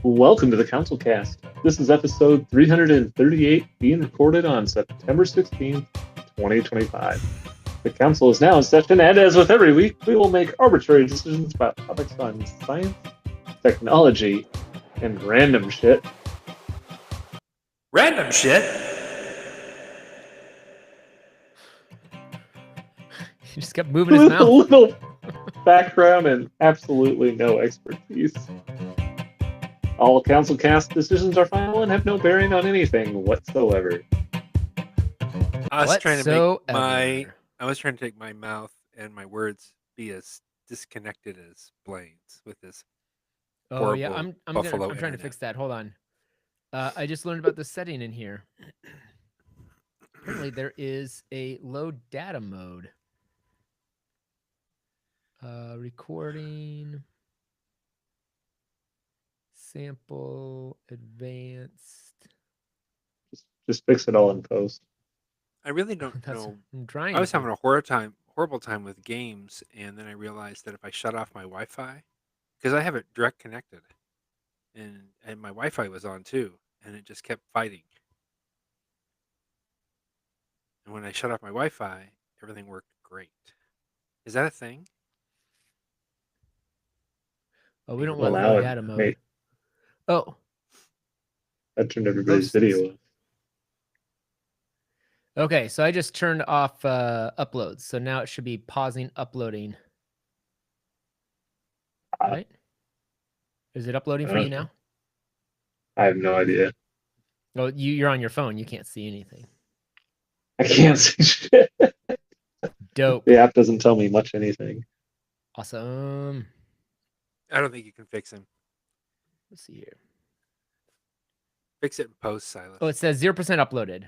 Welcome to the CouncilCast. This is episode 338, being recorded on September 16th, 2025. The council is now in session, and as with every week, we will make arbitrary decisions about topics on science, technology, and random shit. Random shit? He just kept moving his With a mouth. little background and absolutely no expertise. All CouncilCast decisions are final and have no bearing on anything whatsoever. I was trying to make my mouth and my words be as disconnected as Blaine's with this. Oh yeah, I'm Buffalo trying to internet. fix that. Hold on. I just learned about the setting in here. Apparently, there is a low data mode. Recording, sample, advanced. Just fix it all in post. I really don't That's know. I'm trying. I was to. having a horrible time with games, and then I realized that if I shut off my Wi-Fi, because I have it direct connected, and my Wi-Fi was on too, and it just kept fighting. And when I shut off my Wi-Fi, everything worked great. Is that a thing? Oh, we don't Well, want now low it data mode. may- Oh, I turned everybody's Posts. video off. okay. So I just turned off uploads. So now it should be pausing uploading. Right? Is it uploading for you now? I have no idea. Oh, you're on your phone. You can't see anything. I can't see shit. Dope. The app doesn't tell me much anything. Awesome. I don't think you can fix him. Let's see here. Fix it in post, Silas. Oh, it says 0% uploaded.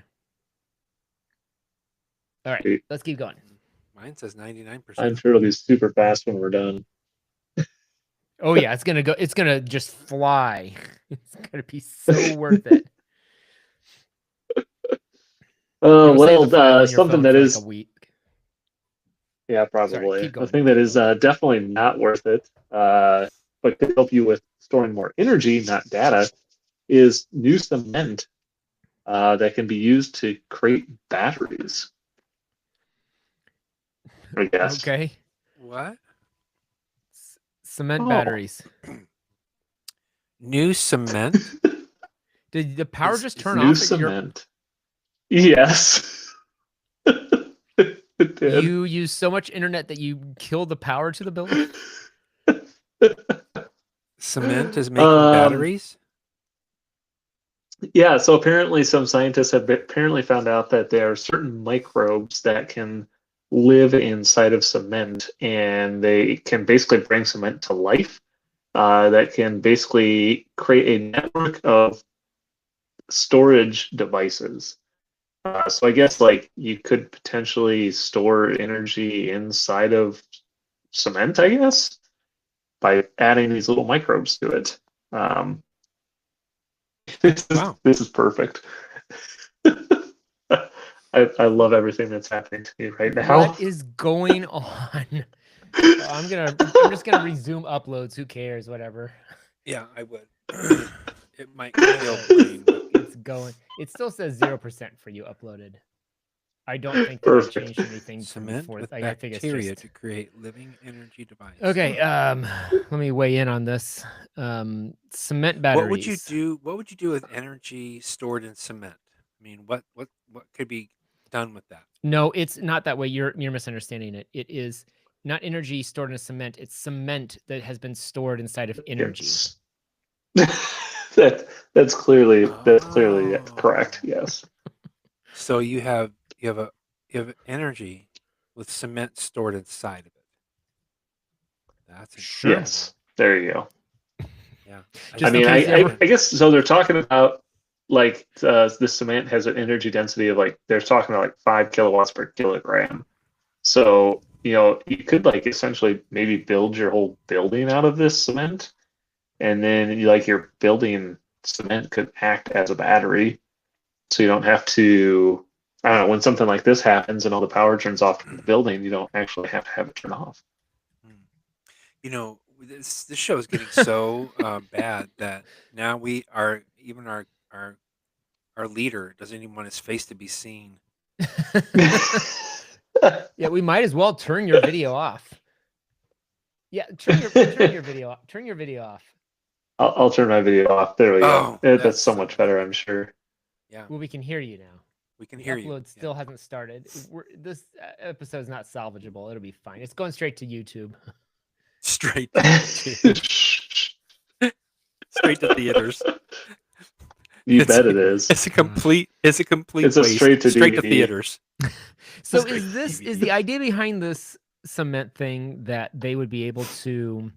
All right, Sweet. let's keep going. Mine says 99%. I'm sure it'll be super fast when we're done. Oh yeah, it's gonna go. It's gonna just fly. It's gonna be so worth it. It'll save the file on your Something phone that for is, like a week. yeah, probably. keep going, The thing keep that is definitely not worth it, but could help you with storing more energy, not data, is new cement that can be used to create batteries. I guess. Okay. What? Cement Oh. batteries. New cement? Did the power just turn New off at your? cement. Yes. It did. You use so much internet that you kill the power to the building. Cement is making batteries? Yeah, so apparently some scientists have apparently found out that there are certain microbes that can live inside of cement, and they can basically bring cement to life. That can basically create a network of storage devices. So I guess like you could potentially store energy inside of cement, I guess, by adding these little microbes to it. Wow. This is perfect. I love everything that's happening to me right now. What is going on? I'm just gonna resume uploads. Who cares? Whatever. Yeah, I would. It might kill Blaine, but It's going. It still says 0% for you uploaded. I don't think that I Perfect. changed anything from cement before. with I think it's bacteria just to create living energy devices. okay. Let me weigh in on this. Cement batteries. What would you do? What would you do with energy stored in cement? I mean, what could be done with that? No, it's not that way. You're misunderstanding it. It is not energy stored in a cement. It's cement that has been stored inside of energy. Yes. That's clearly correct. Yes. So you have energy with cement stored inside of it. That's Sure. Yes. There you go. Yeah. Just I in mean, case you ever- I guess so. They're talking about like the cement has an energy density of like they're talking about like 5 kilowatts per kilogram. So you could like essentially maybe build your whole building out of this cement, and then your building cement could act as a battery, So you don't have to, I don't know, when something like this happens and all the power turns off in the building, you don't actually have to have it turn off. You know, this show is getting so bad that now even our leader doesn't even want his face to be seen. Yeah, we might as well turn your video off. Yeah, turn your video off. Turn your video off. I'll turn my video off. There we go. Oh, That's so much better, I'm sure. Yeah, Well, we can hear you now. we can The hear you. upload still hasn't started. This episode's not salvageable. It'll be fine. It's going straight to YouTube. Straight to YouTube. Straight to theaters. You bet it is. It's a complete It's a waste. straight to DVD. theaters. So Straight is to this DVD. is the idea behind this cement thing that they would be able to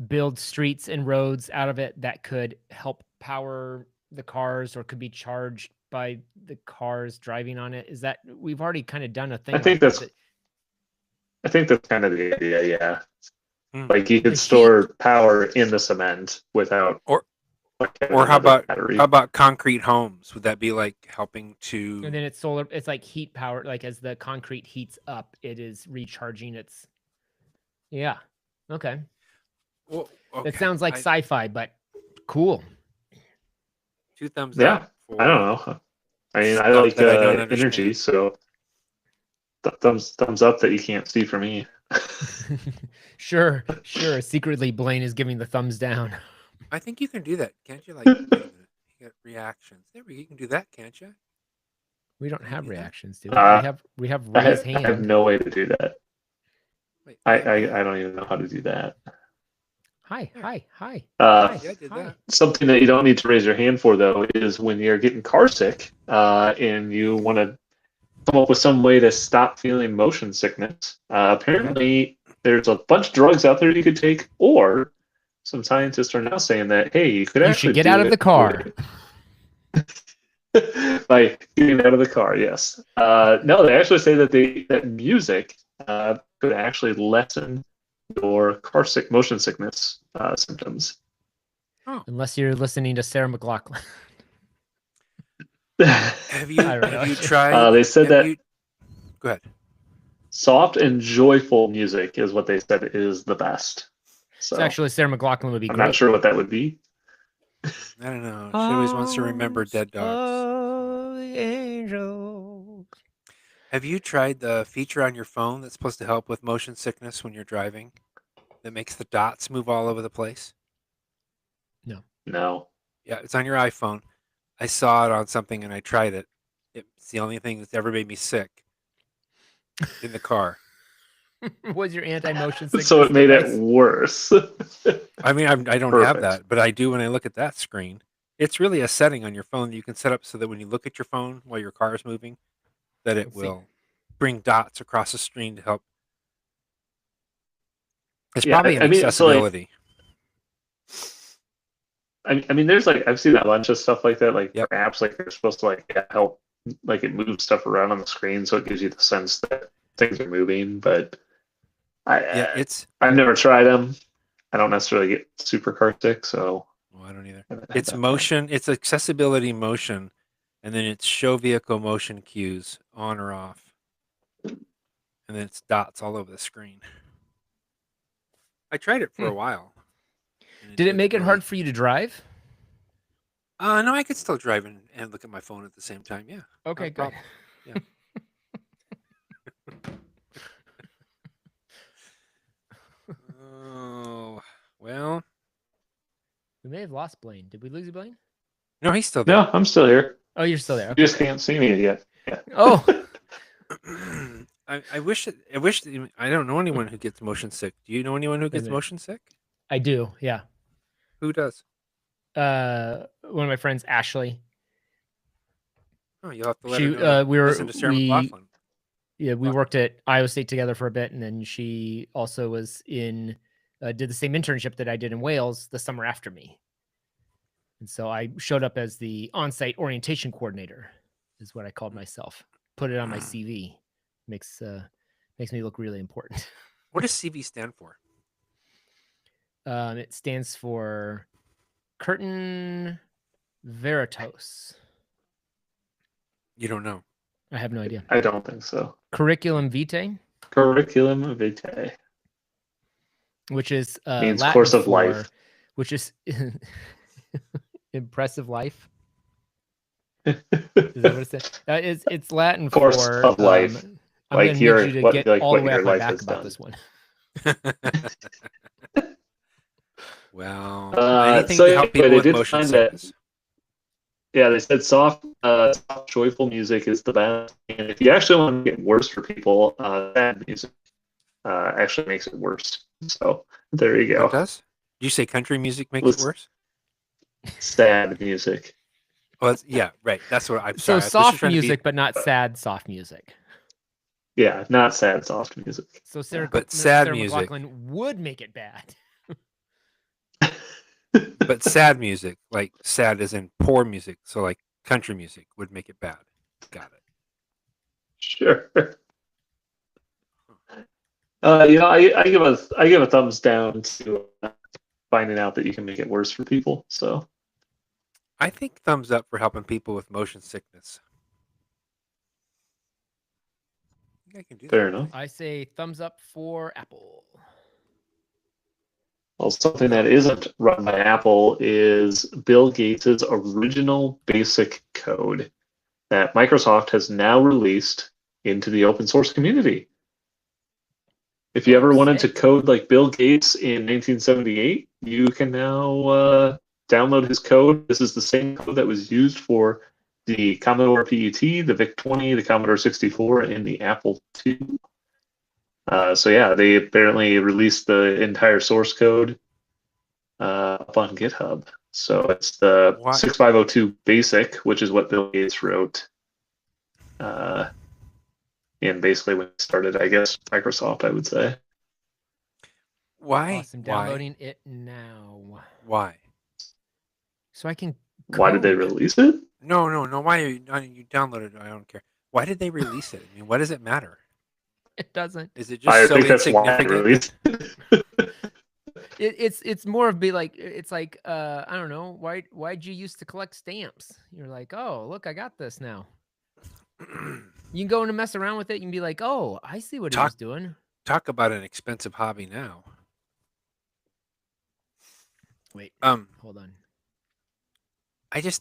build streets and roads out of it that could help power the cars or could be charged by the cars driving on it? Is that we've already kind of done a thing? I think like that's that. I think that's kind of the idea, yeah. Like you The could store power in the cement without Or how about concrete homes? Would that be like helping to? And then it's solar. It's like heat power. Like as the concrete heats up, it is recharging its. Yeah. Okay. Well, That sounds like sci-fi, but cool. 2 thumbs Yeah, up. I don't know. I mean, I stuff like that I don't energy, understand. so thumbs up that you can't see for me. Sure. Secretly, Blaine is giving the thumbs down. I think you can do that, can't you? Like, wait a minute. You got reactions. There we go. You can do that, can't you? We don't Can you have do that? reactions, do we? Uh, We have I raise have hand. no way to do that. Wait, I don't even know how to do that. Hi. Yeah, I did that. Something that you don't need to raise your hand for, though, is when you're getting car sick and you want to come up with some way to stop feeling motion sickness. Apparently, there's a bunch of drugs out there you could take, or some scientists are now saying that, hey, you could You actually should get do out of it the car. by getting out of the car. Yes. No, they actually say that music could actually lessen your car sick motion sickness symptoms. Unless you're listening to Sarah McLachlan. Have you tried? They said that Go ahead. soft and joyful music is what they said is the best. So So actually, Sarah McLachlan would be I'm great. not sure what that would be. I don't know. She always wants to remember dead dogs. The angels. Have you tried the feature on your phone that's supposed to help with motion sickness when you're driving? That makes the dots move all over the place? No. Yeah, it's on your iPhone. I saw it on something and I tried it. It's the only thing that's ever made me sick in the car. Was your anti-motion sickness So it made device? it worse. I mean, I don't have Perfect. that, but I do when I look at that screen. It's really a setting on your phone that you can set up so that when you look at your phone while your car is moving, that it Let's see. will bring dots across the screen to help. It's Yeah, probably an I mean, so, like, accessibility. I mean, there's like I've seen a bunch of stuff like that, like Yep. for apps, like they're supposed to like help, like it moves stuff around on the screen, so it gives you the sense that things are moving. But I've never tried them. I don't necessarily get super car sick, so Well, I don't either. I haven't had It's that motion. It's accessibility motion, and then it's show vehicle motion cues on or off, and then it's dots all over the screen. I tried it for a while. and Did it didn't make it really- hard for you to drive? No, I could still drive and look at my phone at the same time. Yeah. Okay, a good. problem. Yeah. Oh, well. We may have lost Blaine. Did we lose you, Blaine? No, he's still there. No, I'm still here. Oh, you're still there. You Okay, just great. can't see me yet. Yeah. Oh, I wish I don't know anyone who gets motion sick. Do you know anyone who gets minute. motion sick? I do. Yeah. Who does? One of my friends, Ashley. Oh, you'll have to let She, her know. we were- Listen to Sarah we- McLachlan. Yeah, we worked at Iowa State together for a bit, and then she also was in, did the same internship that I did in Wales the summer after me. And so I showed up as the on-site orientation coordinator, is what I called myself. Put it on my CV. Makes me look really important. What does CV stand for? It stands for curtain Veritas. You don't know. I have no idea. I don't think so. Curriculum vitae, Curriculum vitae which is means Latin course of for, life. which is impressive life. Is that what it says? It's Latin Course for of life. I'm Like going to need you to get all the way your off my life back has about done. this one. Well, So anything to help anyway, people they with did motion find that. sickness. Yeah, they said soft, joyful music is the best. And if you actually want to get worse for people, sad music actually makes it worse. So there you What go. does? Did you say country music makes Let's- it worse? Sad music. Well, yeah, right. That's what I'm So sorry. I was just soft trying to be- music, but not sad soft music. Yeah, not sad, soft music. So Sarah, But sad Sarah music. McLachlan would make it bad. But sad music, like sad as in poor music. So like country music would make it bad. Got it. Sure. I give a thumbs down to finding out that you can make it worse for people. So I think thumbs up for helping people with motion sickness. I think I can do fair that. enough. I say thumbs up for Apple. Well, something that isn't run by Apple is Bill Gates' original basic code that Microsoft has now released into the open source community. If you ever wanted to sick. code like Bill Gates in 1978, you can now download his code. This is the same code that was used for the Commodore PET, the VIC-20, the Commodore 64, and the Apple II. So yeah, they apparently released the entire source code up on GitHub. So it's the What? 6502 basic, which is what Bill Gates wrote. And basically when he started, I guess, Microsoft, I would say. Why? Awesome. Why? Downloading it now. Why? So I can Why did they code. release it? No. Why are you downloaded it? I don't care. Why did they release it? I mean, what does it matter? It doesn't. Is it just I so think that's why they insignificant? released it. It's more of be like it's like I don't know why'd you used to collect stamps? You're like, oh look, I got this now. You can go in and mess around with it. You can be like, oh, I see what he was doing. Talk about an expensive hobby now. Wait, hold on. Is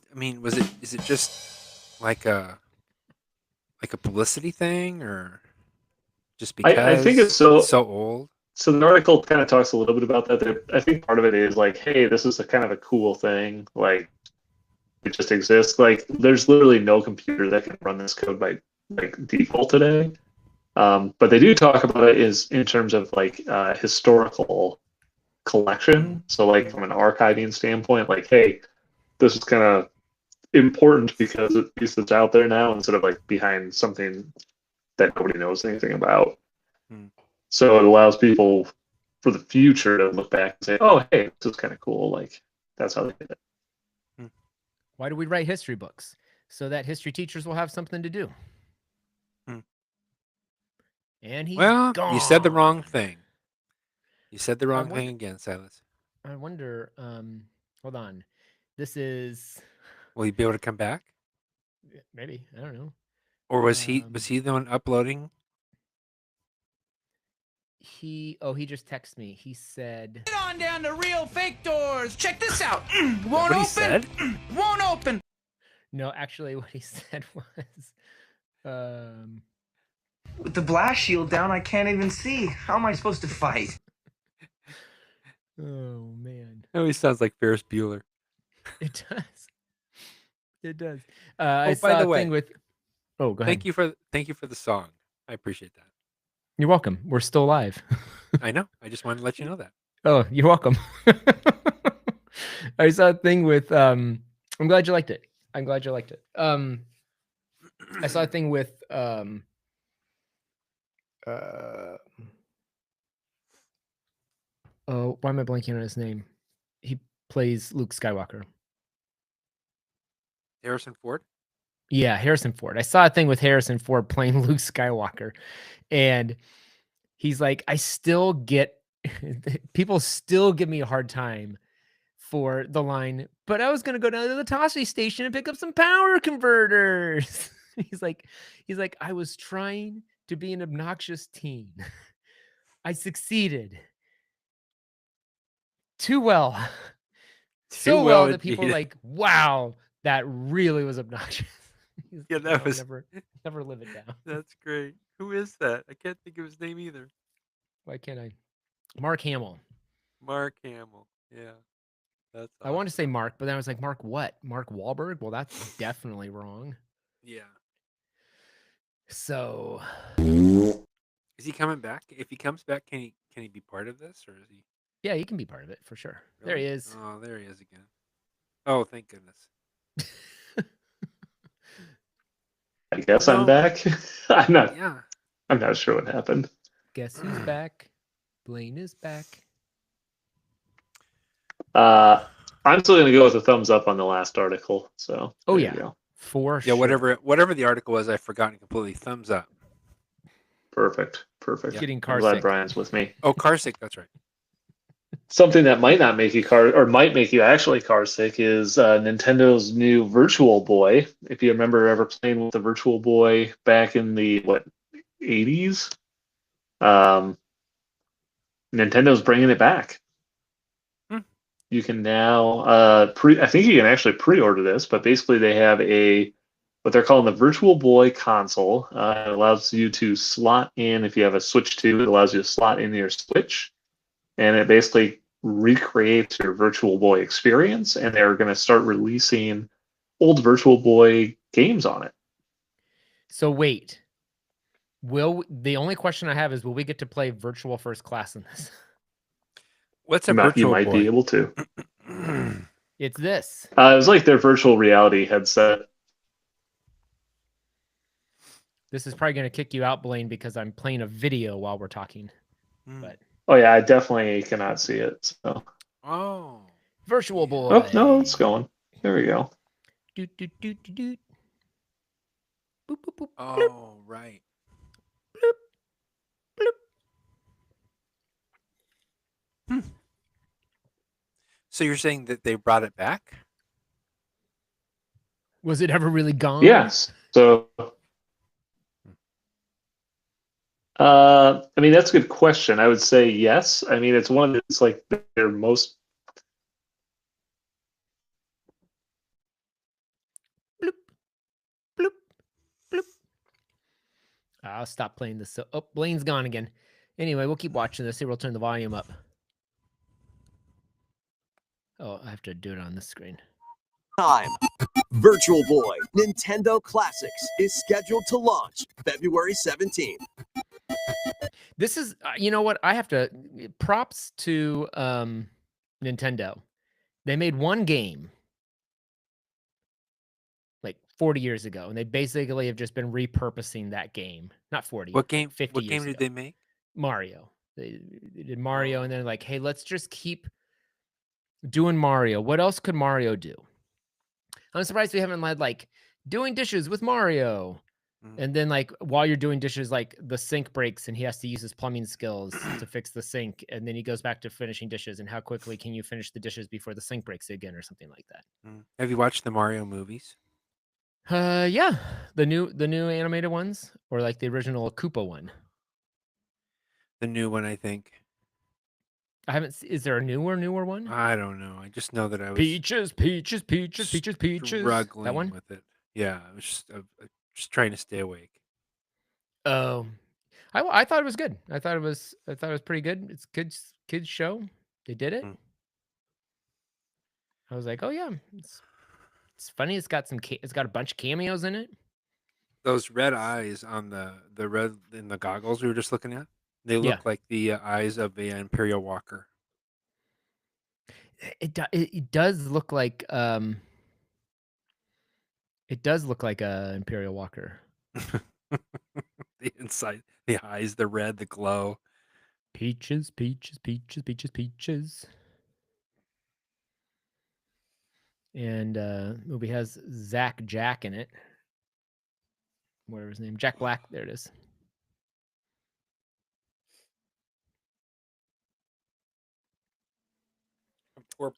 it just like a publicity thing, or just because I think it's so old? So the article kind of talks a little bit about that. I think part of it is like, hey, this is a kind of a cool thing. Like, it just exists. Like, there's literally no computer that can run this code by like default today. But they do talk about it is in terms of like historical collection. So like from an archiving standpoint, like, hey, this is kind of important because at least it's out there now instead of like behind something that nobody knows anything about. So it allows people for the future to look back and say, oh, hey, this is kind of cool. Like, that's how they did it. Why do we write history books? So that history teachers will have something to do. And he's gone. You said the wrong thing. You said the wrong thing again, Silas. I wonder, hold on. This is... Will you be able to come back? Maybe. I don't know. Or was he the one uploading? He just texted me. He said, Get on down to Real Fake Doors. Check this out. Won't What he open. said? Won't open. no, actually what he said was, With the blast shield down, I can't even see. How am I supposed to fight? oh man. Oh, he sounds like Ferris Bueller. It does. It does. I by saw the a way, thing with... Oh, go ahead. Thank you for the song. I appreciate that. You're welcome. We're still live. I know. I just wanted to let you know that. Oh, you're welcome. I saw a thing with I'm glad you liked it. I'm glad you liked it. I saw a thing with oh, why am I blanking on his name? He plays Luke Skywalker. Harrison Ford? Yeah, Harrison Ford. I saw a thing with Harrison Ford playing Luke Skywalker, and he's like, I still get people still give me a hard time for the line, but I was gonna go down to the Toshi station and pick up some power converters. he's like, I was trying to be an obnoxious teen. I succeeded too well. So well that people are like, wow, that really was obnoxious. Yeah, that was never live it down. That's great. Who is that? I can't think of his name either. Why can't I? Mark Hamill. Mark Hamill. Yeah. That's I want to say awesome. Mark, but then I was like, Mark what? Mark Wahlberg? Well, that's definitely wrong. Yeah. So Is he coming back? If he comes back, can he be part of this, or is he? yeah, he can be part of it for sure. There he Really? is. Oh, there he is again. Oh, thank goodness. I guess I'm back. I'm not. Yeah. I'm not sure what happened. Guess who's back? Blaine is back. I'm still gonna go with a thumbs up on the last article. So Oh there yeah, you go. for sure. Whatever the article was, I've forgotten completely. Thumbs up. Perfect. Yeah. Getting I'm car glad sick. Brian's with me. Oh, car sick. That's right. Something that might not make you might make you actually car sick is Nintendo's new Virtual Boy. If you remember ever playing with the Virtual Boy back in the 80s, Nintendo's bringing it back. You can now I think you can actually pre-order this, but basically they have what they're calling the Virtual Boy console. It allows you to slot in, if you have a Switch 2, it allows you to slot in your Switch, and it basically recreates your Virtual Boy experience, and they're going to start releasing old Virtual Boy games on it. So wait, the only question I have is, will we get to play virtual first class in this? What's a You Virtual might Boy? be able to. It's this. It was like their virtual reality headset. This is probably going to kick you out, Blaine, because I'm playing a video while we're talking. But Oh yeah, I definitely cannot see it. So. Oh. Virtual Boy. Oh no, it's going. There we go. Doot, doot, doot, doot, doot. Boop, boop, boop, Oh, bloop, right. bloop, bloop. So you're saying that they brought it back? Was it ever really gone? Yes. So, I mean, that's a good question. I would say yes. I mean, it's one of it's like their most. Bloop, bloop, bloop. I'll stop playing this. So, oh, Blaine's gone again. Anyway, we'll keep watching this. Here, we'll turn the volume up. Oh, I have to do it on this screen. Time. Virtual Boy Nintendo Classics is scheduled to launch February 17th. This is, you know what? I have to props to Nintendo. They made one game like 40 years ago, and they basically have just been repurposing that game. Not 40. What game? 50 What years game ago. did they make? Mario. They did Mario, and then like, hey, let's just keep doing Mario. What else could Mario do? I'm surprised we haven't led like doing dishes with Mario. And then like while you're doing dishes, like the sink breaks and he has to use his plumbing skills to fix the sink. And then he goes back to finishing dishes. And how quickly can you finish the dishes before the sink breaks again or something like that? Have you watched the Mario movies? Yeah. The new animated ones, or like the original Koopa one? The new one, I think. I haven't. Is there a newer one? I don't know. I just know that I was Peaches. struggling That one? with it. Yeah, I was just trying to stay awake. Oh, I thought it was good. I thought it was pretty good. It's kids show. They did it. I was like, oh yeah, it's funny. It's got a bunch of cameos in it. Those red eyes on the red in the goggles we were just looking at, they look like the eyes of an Imperial Walker. It does look like a Imperial Walker. The inside, the eyes, the red, the glow. Peaches. And movie has Jack in it. Whatever his name, Jack Black. There it is. for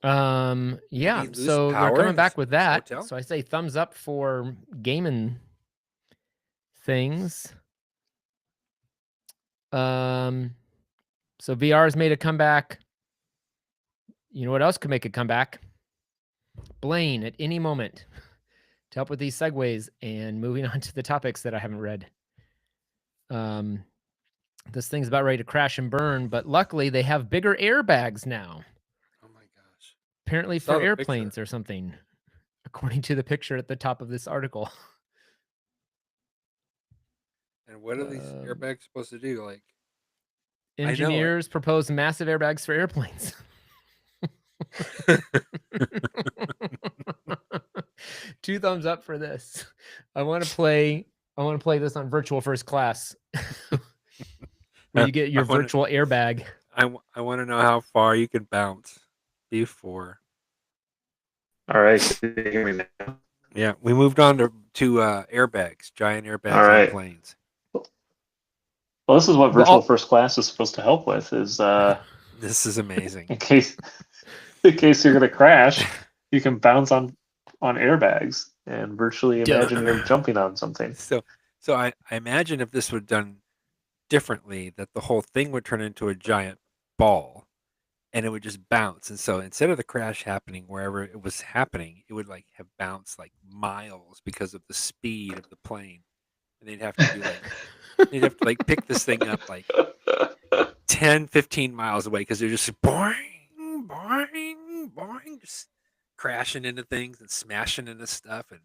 Yeah. he lose So they're power coming in back his with that. hotel? So I say thumbs up for gaming things. So VR has made a comeback. You know what else could make a comeback? Blaine at any moment to help with these segues and moving on to the topics that I haven't read. This thing's about ready to crash and burn, but luckily they have bigger airbags now. Oh my gosh. Apparently Saw for the airplanes picture. or something, according to the picture at the top of this article. And what are these airbags supposed to do? Like, I know it. Engineers propose massive airbags for airplanes. 2 thumbs up for this. I want to play this on virtual first class. Where you get your virtual airbag. I want to know how far you can bounce before. All right, can you hear me now? Yeah, we moved on to airbags, giant airbags All right. on planes. Well, this is what virtual first class is supposed to help with. Is This is amazing. in case you're going to crash, you can bounce on airbags and virtually imagine you're jumping on something. So I imagine if this were done differently, that the whole thing would turn into a giant ball, and it would just bounce. And so instead of the crash happening wherever it was happening, it would like have bounced like miles because of the speed of the plane. And they'd have to like pick this thing up like 10, 15 miles away because they're just boing, boing, boing, just crashing into things and smashing into stuff, and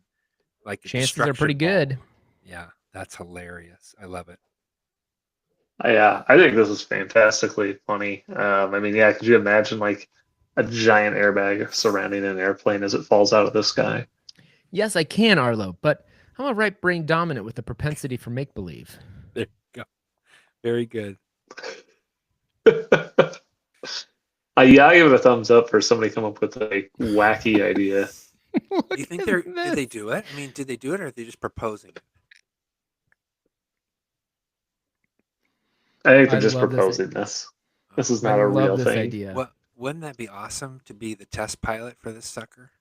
like a Chances are pretty destruction good. ball. Yeah, that's hilarious. I love it. I think this is fantastically funny. I mean, yeah, could you imagine like a giant airbag surrounding an airplane as it falls out of the sky? Yes, I can, Arlo, but I'm a right brain dominant with a propensity for make believe. There you go. Very good. Yeah, I give it a thumbs up for somebody come up with a wacky idea. Do you think did they do it? I mean, did they do it, or are they just proposing it? I think they're just proposing this. This is not a real thing. Idea. Wouldn't that be awesome to be the test pilot for this sucker?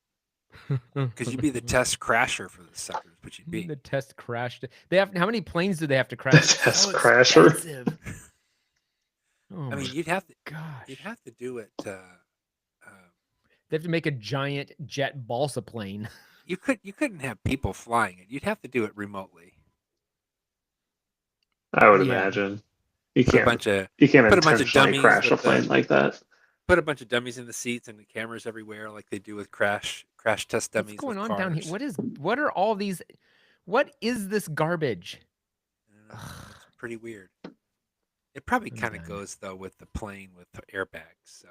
Because you'd be the test crasher for this sucker, is what you'd be. The test crashed. They have how many planes do they have to crash? The test crasher. Oh, I mean, you'd have to. Gosh. You'd have to do it. They have to make a giant jet balsa plane. You couldn't have people flying it. You'd have to do it remotely. I would imagine. You can't intentionally crash a plane like that. Put a bunch of dummies in the seats and the cameras everywhere, like they do with crash test dummies. What's going on cars. down here? What are all these? What is this garbage? It's pretty weird. It probably kind of goes though with the plane with the airbags. So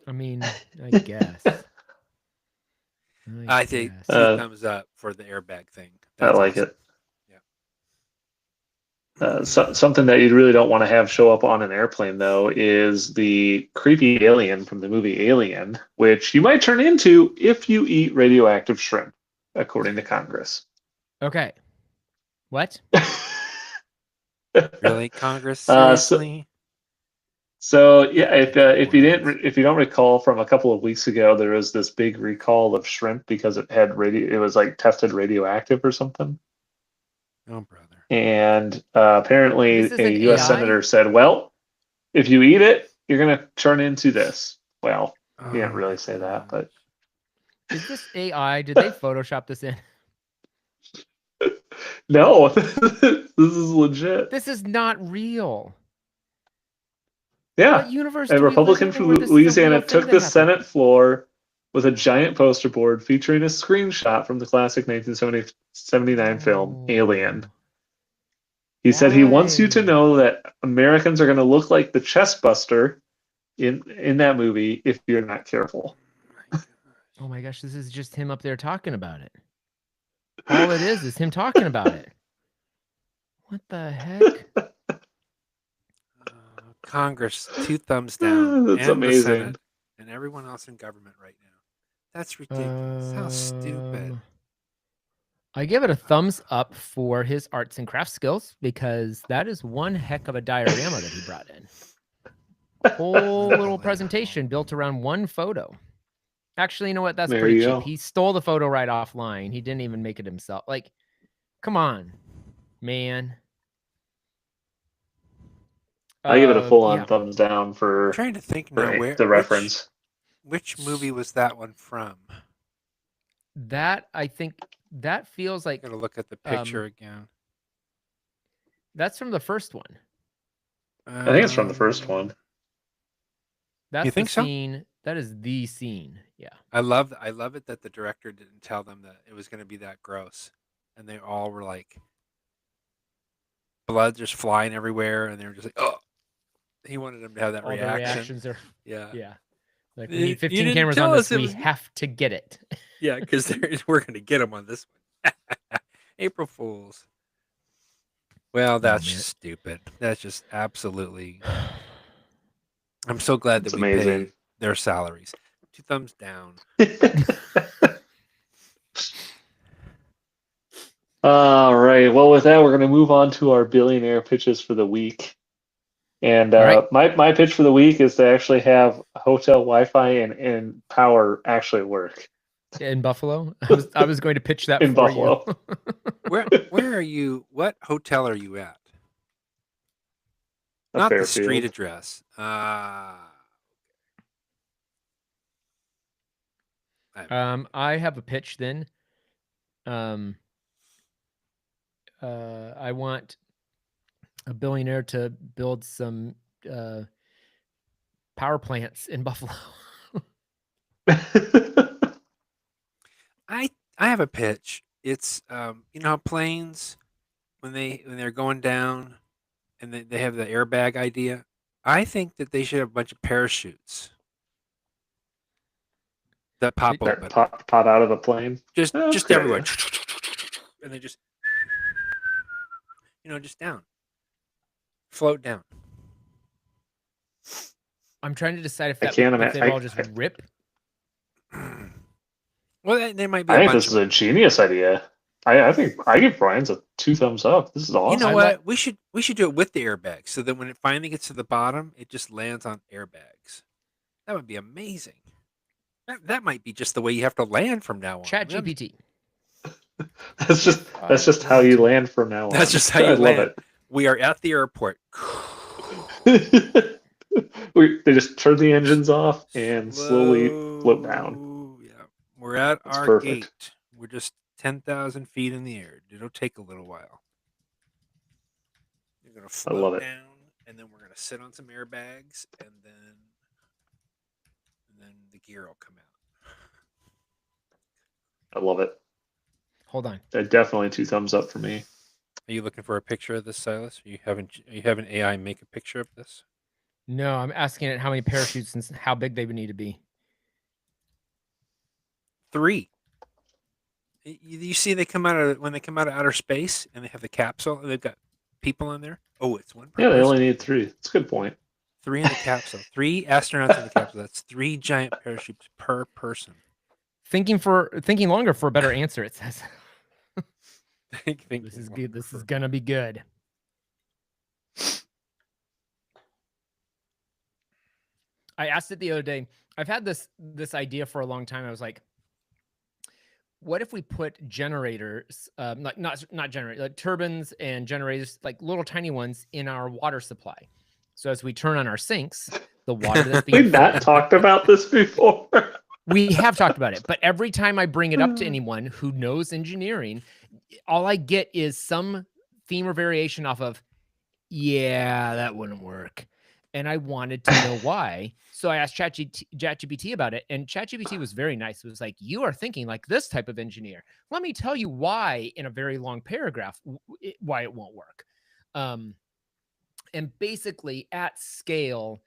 I mean, I guess. I think 2 thumbs up for the airbag thing. That's I like awesome. It. Yeah. Something that you really don't want to have show up on an airplane, though, is the creepy alien from the movie Alien, which you might turn into if you eat radioactive shrimp, according to Congress. Okay. What? Really, Congress? Seriously? So yeah, if you don't recall from a couple of weeks ago, there was this big recall of shrimp because it was like tested radioactive or something. Oh, brother. And apparently a U.S. AI? senator said, well, if you eat it, you're going to turn into this. Well, he didn't really say that, but. Is this AI? Did they Photoshop this in? No, this is legit. This is not real. Yeah. What universe A Republican from Louisiana took the Senate floor with a giant poster board featuring a screenshot from the classic 1979 film Alien. He said he wants you to know that Americans are going to look like the chest buster in that movie if you're not careful. Oh my gosh, this is just him up there talking about it. All it is him talking about it. What the heck? Congress, 2 thumbs down. That's and amazing. The Senate and everyone else in government right now. That's ridiculous. How stupid. I give it a thumbs up for his arts and crafts skills because that is one heck of a diorama that he brought in. Whole little presentation built around one photo. Actually, you know what? That's There pretty you cheap. go. He stole the photo right offline. He didn't even make it himself. Like, come on, man. I give it a full-on Yeah. thumbs down I'm for trying to think now the reference. which movie was that one from? That I think that feels like Gotta look at the picture again. that's from the first one. I think it's from the first one. That's You think the so? scene. That is the scene. Yeah. I love it that the director didn't tell them that it was going to be that gross, and they all were like, blood just flying everywhere, and they were just like, oh. He wanted them to have that All the reaction. reactions are Yeah. yeah. Like, we You- need you 15 didn't cameras tell on us this. it We was- have to get it. Yeah, because we're going to get them on this one. April Fools. Well, that's man. just stupid. That's just absolutely. I'm so glad It's that we amazing. pay their salaries. 2 thumbs down. All right. Well, with that, we're going to move on to our billionaire pitches for the week. And All right. my pitch for the week is to actually have hotel Wi-Fi and power actually work In Buffalo, I was going to pitch that in for Buffalo. you. Where are you? What hotel are you at? A Not the street Fairfield. address. I have a pitch then. I want a billionaire to build some power plants in Buffalo. I have a pitch. It's you know how planes when they're going down and they have the airbag idea. I think that they should have a bunch of parachutes that pop That open. pop out of the plane. Just Okay. everywhere. And they just just down. Float down. I'm trying to decide if I that can't if imagine. they all just rip. Well, there might be I a think bunch this of is a genius idea. I think I give Brian's a 2 thumbs up. This is You awesome. know I what? like- We should do it with the airbags, so that when it finally gets to the bottom, it just lands on airbags. That would be amazing. That might be just the way you have to land from now on. Chat GPT. That's just how you land from now on. That's just how you I land. love We are at the airport. it. They just turn the engines off and slowly float down. Slow- Yeah, we're at That's our perfect. gate. We're just 10,000 feet in the air. It'll take a little while. You're gonna I love float it. down, and then we're gonna sit on some airbags, and then the gear will come out. I love it. Hold on. Definitely 2 thumbs up for me. Are you looking for a picture of this, Silas? Are you having AI make a picture of this? No, I'm asking it how many parachutes and how big they would need to be. 3. You see, when they come out of outer space, and they have the capsule, and they've got people in there. Oh, it's one per Yeah, they person. only need 3. That's a good point. 3 in the capsule. 3 astronauts in the capsule. That's 3 giant parachutes per person. Thinking longer for a better answer. It says Think this is good. This is gonna be good. I asked it the other day. I've had this idea for a long time. I was like, what if we put generators, not generators, like turbines and generators, like little tiny ones in our water supply. So as we turn on our sinks, the water that's being We've not talked about this before. We have talked about it, but every time I bring it up to anyone who knows engineering, all I get is some theme or variation off of, yeah, that wouldn't work. And I wanted to know why. So I asked ChatGPT about it, and ChatGPT was very nice. It was like, you are thinking like this type of engineer. Let me tell you why in a very long paragraph, why it won't work. And basically at scale,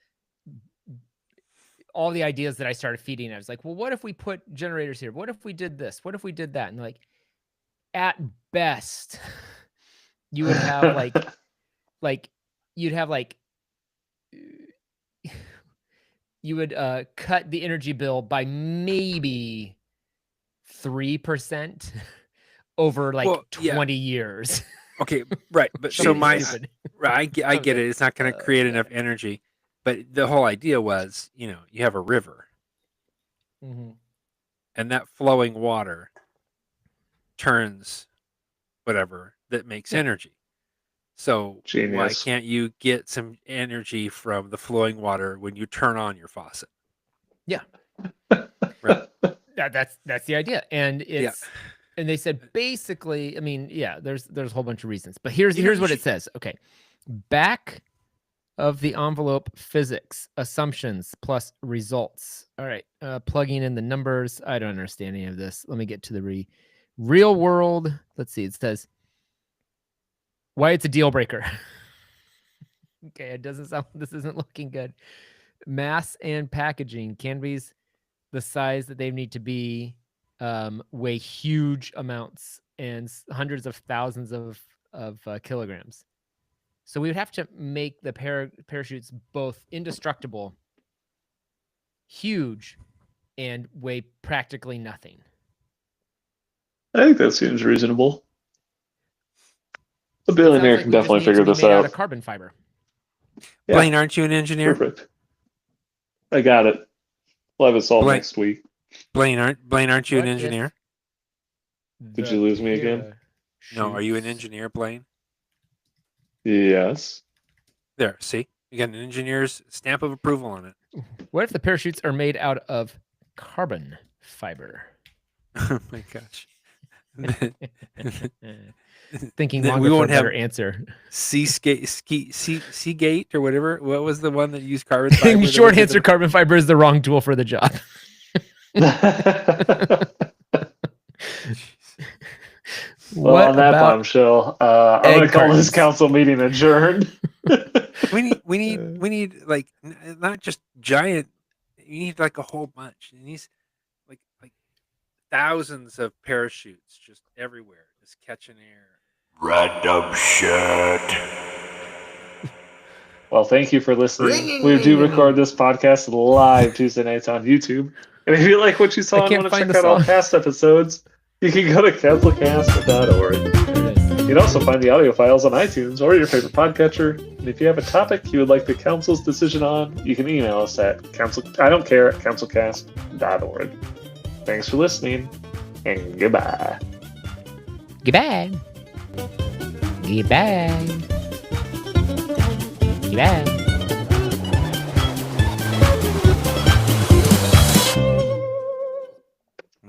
all the ideas that I started feeding, I was like, well, what if we put generators here? What if we did this? What if we did that? And like, at best, you would have you would cut the energy bill by maybe 3% over like 20 years. Okay, right. But so I get it. It's not going to create enough energy. But the whole idea was, you have a river. Mm-hmm. and that flowing water turns whatever that makes energy. So why Genius. can't you get some energy from the flowing water when you turn on your faucet? Yeah. Right. That's the idea. And Yeah. it's and they said basically, I mean, yeah, there's a whole bunch of reasons. But here's You know, you what it should- says. Okay. Back of the envelope physics, assumptions plus results. All right. Plugging in the numbers. I don't understand any of this. Let me get to the real world. Let's see. It says why it's a deal breaker. Okay, it doesn't sound this isn't looking good. Mass and packaging candies the size that they need to be weigh huge amounts and hundreds of thousands of kilograms. So we would have to make the parachutes both indestructible, huge, and weigh practically nothing. I think that seems reasonable. A It sounds billionaire like can we just definitely need to figure be this made out out. of carbon fiber. Yeah. Blaine, aren't you an engineer? Perfect. I got it. We'll have it solved Blaine- next week. Blaine, aren't you an What if engineer? Did you lose me again? No, are you an parachutes- engineer, Blaine? Yes. There, see? You got an engineer's stamp of approval on it. What if the parachutes are made out of carbon fiber? Oh my gosh. Thinking Then longer we for a won't have better answer. Seagate or whatever. What was the one that used carbon fiber? that Short was answer: carbon fiber is the wrong tool for the job. Well, on that bombshell, I'm going to egg call this cartons? council meeting adjourned. we need like not just giant. You need like a whole bunch. It needs like thousands of parachutes just everywhere, just catching air. Random shit. Well, thank you for listening. We do record this podcast live Tuesday nights on YouTube. And if you like what you saw I and can't want to find check the out all song. past episodes, you can go to councilcast.org. You can also find the audio files on iTunes or your favorite podcatcher. And if you have a topic you would like the council's decision on, you can email us at councilcast.org. Thanks for listening, and goodbye. Goodbye. Goodbye. Goodbye.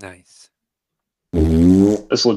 Nice. This will